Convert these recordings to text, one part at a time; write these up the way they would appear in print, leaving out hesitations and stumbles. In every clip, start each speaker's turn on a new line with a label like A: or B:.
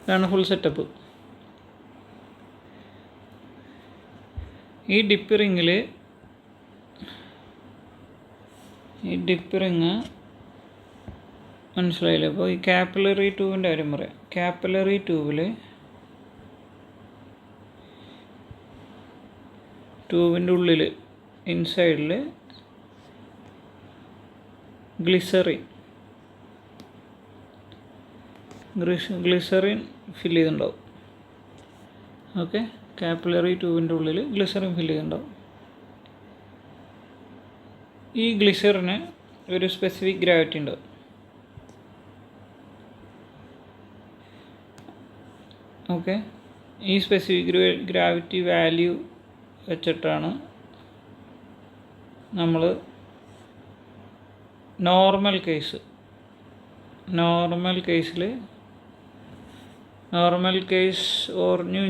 A: ഇതാണ് full setup. ഈ dip ring മനസ്സിലായില്ലേ? അപ്പോൾ ഈ കാപ്പിലറി ട്യൂബിൻ്റെ കാര്യം പറയാം. കാപ്പിലറി ട്യൂബിൻ്റെ ഉള്ളിൽ ഇൻസൈഡിൽ ഗ്ലിസറിൻ ഫില്ല് ചെയ്തിട്ടുണ്ടാവും. ഓക്കെ, കാപ്പിലറി ട്യൂബിൻ്റെ ഉള്ളിൽ ഗ്ലിസറിൻ ഫില്ല് ചെയ്തിട്ടുണ്ടാവും. ഈ ഗ്ലിസറിന് ഒരു സ്പെസിഫിക് ഗ്രാവിറ്റി ഉണ്ടാവും. ഓക്കെ, ഈ സ്പെസിഫിക് ഗ്രാവിറ്റി വാല്യൂ വെച്ചിട്ടാണ് നമ്മൾ നോർമൽ കേസ് ഓർ ന്യൂ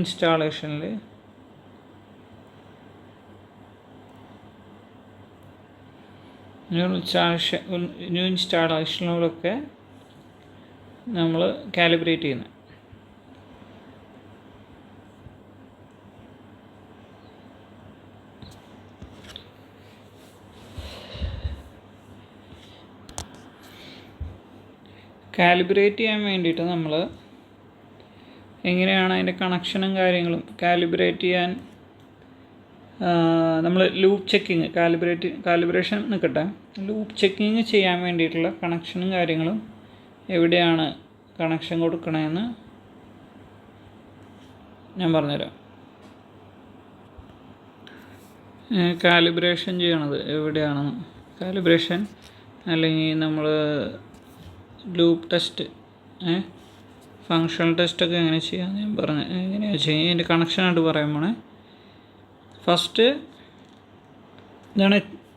A: ഇൻസ്റ്റാളേഷനിലൊക്കെ നമ്മൾ കാലിബ്രേറ്റ് ചെയ്യുന്നത്. കാലിബ്രേറ്റ് ചെയ്യാൻ വേണ്ടിയിട്ട് നമ്മൾ എങ്ങനെയാണ് അതിൻ്റെ കണക്ഷനും കാര്യങ്ങളും കാലിബ്രേറ്റ് ചെയ്യാൻ നമ്മൾ ലൂപ്പ് ചെക്കിങ് കാലിബ്രേഷൻ നിൽക്കട്ടെ, ലൂപ്പ് ചെക്കിങ് ചെയ്യാൻ വേണ്ടിയിട്ടുള്ള കണക്ഷനും കാര്യങ്ങളും എവിടെയാണ് കണക്ഷൻ കൊടുക്കണമെന്ന് ഞാൻ പറഞ്ഞുതരാം. കാലിബ്രേഷൻ ചെയ്യണത് എവിടെയാണെന്ന്, കാലിബ്രേഷൻ അല്ലെങ്കിൽ നമ്മൾ ലൂപ്പ് ടെസ്റ്റ്, ഫങ്ഷണൽ ടെസ്റ്റൊക്കെ എങ്ങനെ ചെയ്യാമെന്ന് ഞാൻ പറഞ്ഞു. എങ്ങനെയാണ് ചെയ്യുക, അതിൻ്റെ കണക്ഷനായിട്ട് പറയാൻ പോണേ. ഫസ്റ്റ്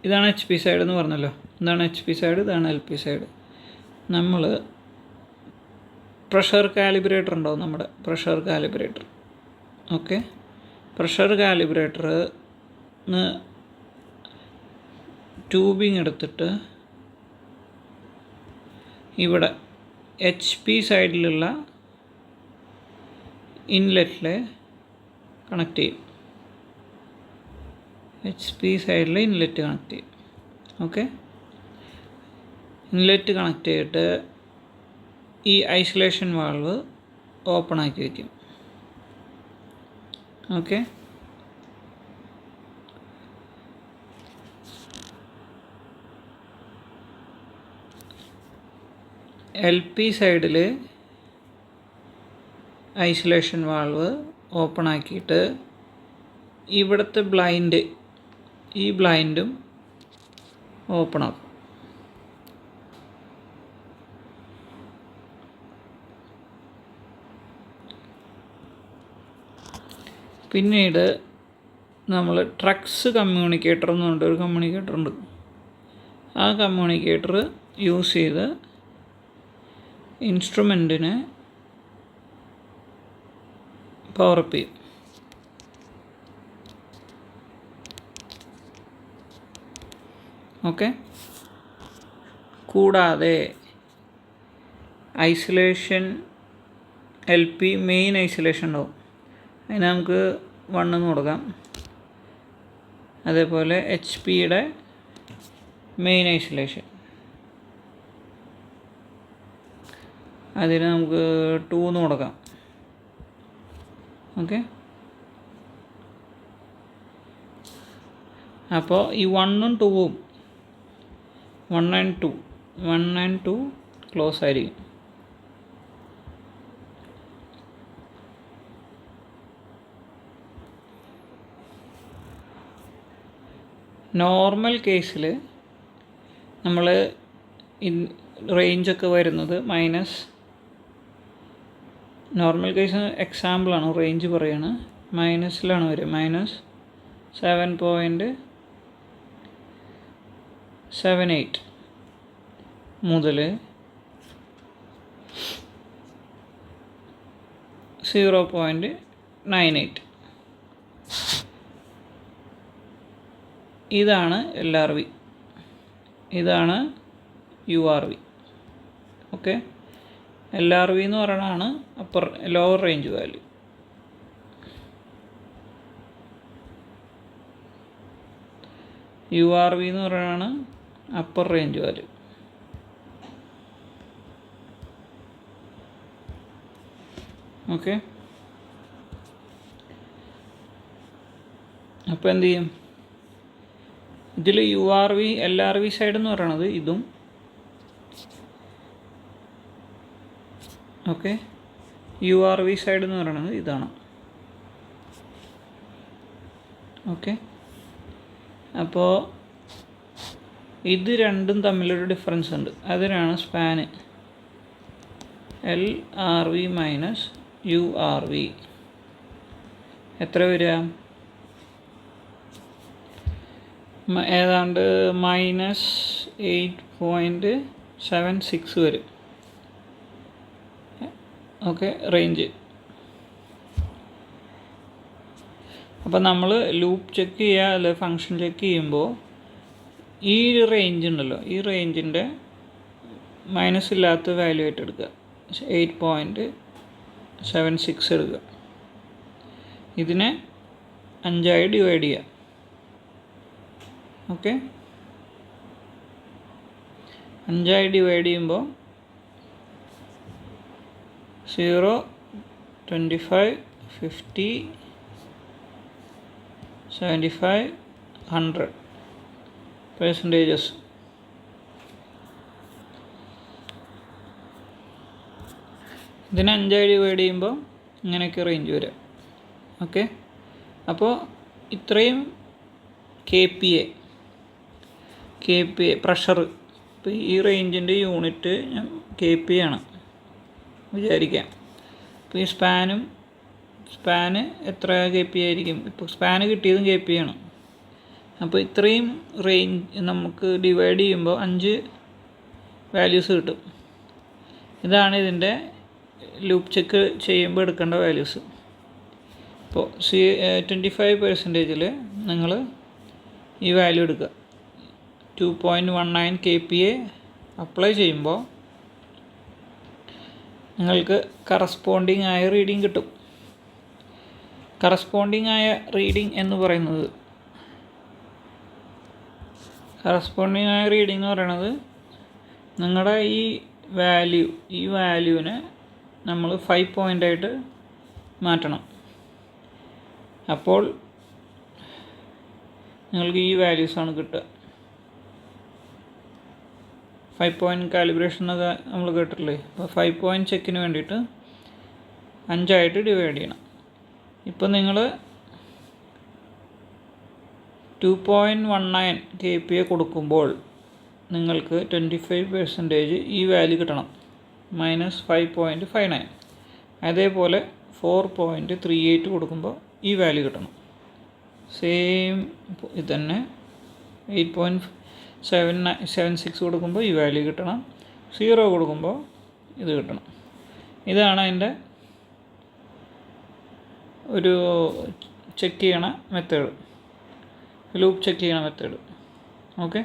A: ഇതാണ് HP സൈഡ് എന്ന് പറഞ്ഞല്ലോ. ഇതാണ് HP സൈഡ്, ഇതാണ് LP സൈഡ്. നമ്മൾ പ്രഷർ കാലിബ്രേറ്റർ ഉണ്ടാവും, നമ്മുടെ പ്രഷർ കാലിബ്രേറ്റർ. ഓക്കെ, പ്രഷർ കാലിബ്രേറ്ററിന് ട്യൂബിങ് എടുത്തിട്ട് ഇവിടെ HP സൈഡിലുള്ള ഇൻലെറ്റിൽ കണക്ട് ചെയ്യും. HP സൈഡിൽ ഇൻലെറ്റ് കണക്ട് ചെയ്യും. ഓക്കെ, ഇൻലെറ്റ് കണക്ട് ചെയ്തിട്ട് ഈ ഐസൊലേഷൻ വാൾവ് ഓപ്പൺ ആക്കി വയ്ക്കും. ഓക്കെ, LP സൈഡിൽ ഐസൊലേഷൻ വാൾവ് ഓപ്പൺ ആക്കിയിട്ട് ഇവിടുത്തെ ഈ ബ്ലൈൻഡും ഓപ്പൺ ആക്കും. പിന്നീട് നമ്മൾ ട്രക്സ് കമ്മ്യൂണിക്കേറ്റർ എന്ന് പറഞ്ഞിട്ട് ഒരു കമ്മ്യൂണിക്കേറ്റർ ഉണ്ട്. ആ കമ്മ്യൂണിക്കേറ്റർ യൂസ് ചെയ്ത് ഇൻസ്ട്രുമെൻറ്റിനെ പവറപ്പ് ചെയ്യും. ഓക്കെ, കൂടാതെ ഐസൊലേഷൻ LP മെയിൻ ഐസൊലേഷൻ ഉണ്ടാവും, അതിന് നമുക്ക് 1 എന്ന് കൊടുക്കാം. അതേപോലെ HPയുടെ മെയിൻ ഐസൊലേഷൻ അതിന് നമുക്ക് 2 എന്ന് കൊടുക്കാം. ഓക്കെ, അപ്പോൾ ഈ 1ഉം 2ഉം 1 and 2 ക്ലോസ് ആയിരിക്കും. നോർമൽ കേസിൽ നമ്മൾ റേഞ്ചൊക്കെ വരുന്നത് നോർമൽ കേസ് എക്സാമ്പിളാണ്, റേഞ്ച് പറയാണ്, മൈനസിലാണ് വരിക. -7.78 മുതൽ 0.98. ഇതാണ് LRV, ഇതാണ് URV. ഓക്കെ, LRV എന്ന് പറയുന്നതാണ് ലോവർ റേഞ്ച് വാല്യൂ. URV എന്ന് പറയുന്നതാണ് അപ്പർ റേഞ്ച് വാല്യൂ. ഓക്കെ, അപ്പോൾ എന്ത് ചെയ്യും? ഇതിൽ URV LRV സൈഡ് എന്ന് പറയണത് ഇതും, ഓക്കെ, URV സൈഡ് എന്ന് പറയുന്നത് ഇതാണ്. ഓക്കെ, അപ്പോൾ ഇത് രണ്ടും തമ്മിലൊരു ഡിഫറൻസ് ഉണ്ട്. അതിനാണ് സ്പാന്. LRV മൈനസ് URV എത്ര വരിക? ഏതാണ്ട് -8.76 വരും. Okay, range. അപ്പോൾ നമ്മൾ ലൂപ്പ് ചെക്ക് ചെയ്യുക, അല്ലെ ഫങ്ഷൻ ചെക്ക് ചെയ്യുമ്പോൾ ഈ റേഞ്ച് ഉണ്ടല്ലോ, ഈ റേഞ്ചിൻ്റെ മൈനസ് ഇല്ലാത്ത വാല്യൂ ആയിട്ട് എടുക്കുക. 8.76 എടുക്കുക. ഇതിനെ 5 ഡിവൈഡ് ചെയ്യുക. ഓക്കെ, 5 ഡിവൈഡ് ചെയ്യുമ്പോൾ 0, 25, 50, 75, 100 പെർസെൻറ്റേജസ്. ഇതിനെ 5 ഡിവൈഡ് ചെയ്യുമ്പോൾ ഇങ്ങനെയൊക്കെ റേഞ്ച് വരും. ഓക്കെ, അപ്പോൾ ഇത്രയും KPA പ്രഷർ. ഇപ്പോൾ ഈ റേഞ്ചിൻ്റെ യൂണിറ്റ് KPA ആണ് വിചാരിക്കാം. ഇപ്പോൾ ഈ സ്പാന് എത്ര KPA ആയിരിക്കും? ഇപ്പോൾ സ്പാന് കിട്ടിയതും KPA ആണ്. അപ്പോൾ ഇത്രയും റേഞ്ച് നമുക്ക് ഡിവൈഡ് ചെയ്യുമ്പോൾ 5 വാല്യൂസ് കിട്ടും. ഇതാണ് ഇതിൻ്റെ ലൂപ്പ് ചെക്ക് ചെയ്യുമ്പോൾ എടുക്കേണ്ട വാല്യൂസ്. ഇപ്പോൾ 25%-ൽ നിങ്ങൾ ഈ വാല്യൂ എടുക്കുക. 2.19 KPA അപ്ലൈ ചെയ്യുമ്പോൾ നിങ്ങൾക്ക് കറസ്പോണ്ടിങ് ആയ റീഡിങ് കിട്ടും. കറസ്പോണ്ടിങ് ആയ റീഡിങ് എന്ന് പറയുന്നത് നിങ്ങളുടെ ഈ വാല്യൂവിനെ നമ്മൾ 5 പോയിൻ്റായിട്ട് മാറ്റണം. അപ്പോൾ നിങ്ങൾക്ക് ഈ വാല്യൂസാണ് കിട്ടുക. 5 പോയിൻ്റ് കാലിബ്രേഷൻ എന്നൊക്കെ നമ്മൾ കേട്ടിട്ടില്ലേ? അപ്പോൾ 5 പോയിൻ്റ് ചെക്കിന് വേണ്ടിയിട്ട് 5 ഡിവൈഡ് ചെയ്യണം. ഇപ്പോൾ നിങ്ങൾ 2.19 KPA കൊടുക്കുമ്പോൾ നിങ്ങൾക്ക് 25% ഈ വാല്യൂ കിട്ടണം, -5.59. അതേപോലെ 4.38 കൊടുക്കുമ്പോൾ ഈ വാല്യൂ കിട്ടണം. സെയിം ഇത് തന്നെ 8.76 കൊടുക്കുമ്പോൾ ഈ വാല്യൂ കിട്ടണം. 0 കൊടുക്കുമ്പോൾ ഇത് കിട്ടണം. ഇതാണ് അതിൻ്റെ ഒരു ചെക്ക് ചെയ്യണ മെത്തേഡ്, ലൂപ്പ് ചെക്ക് ചെയ്യണ മെത്തേഡ്. ഓക്കെ.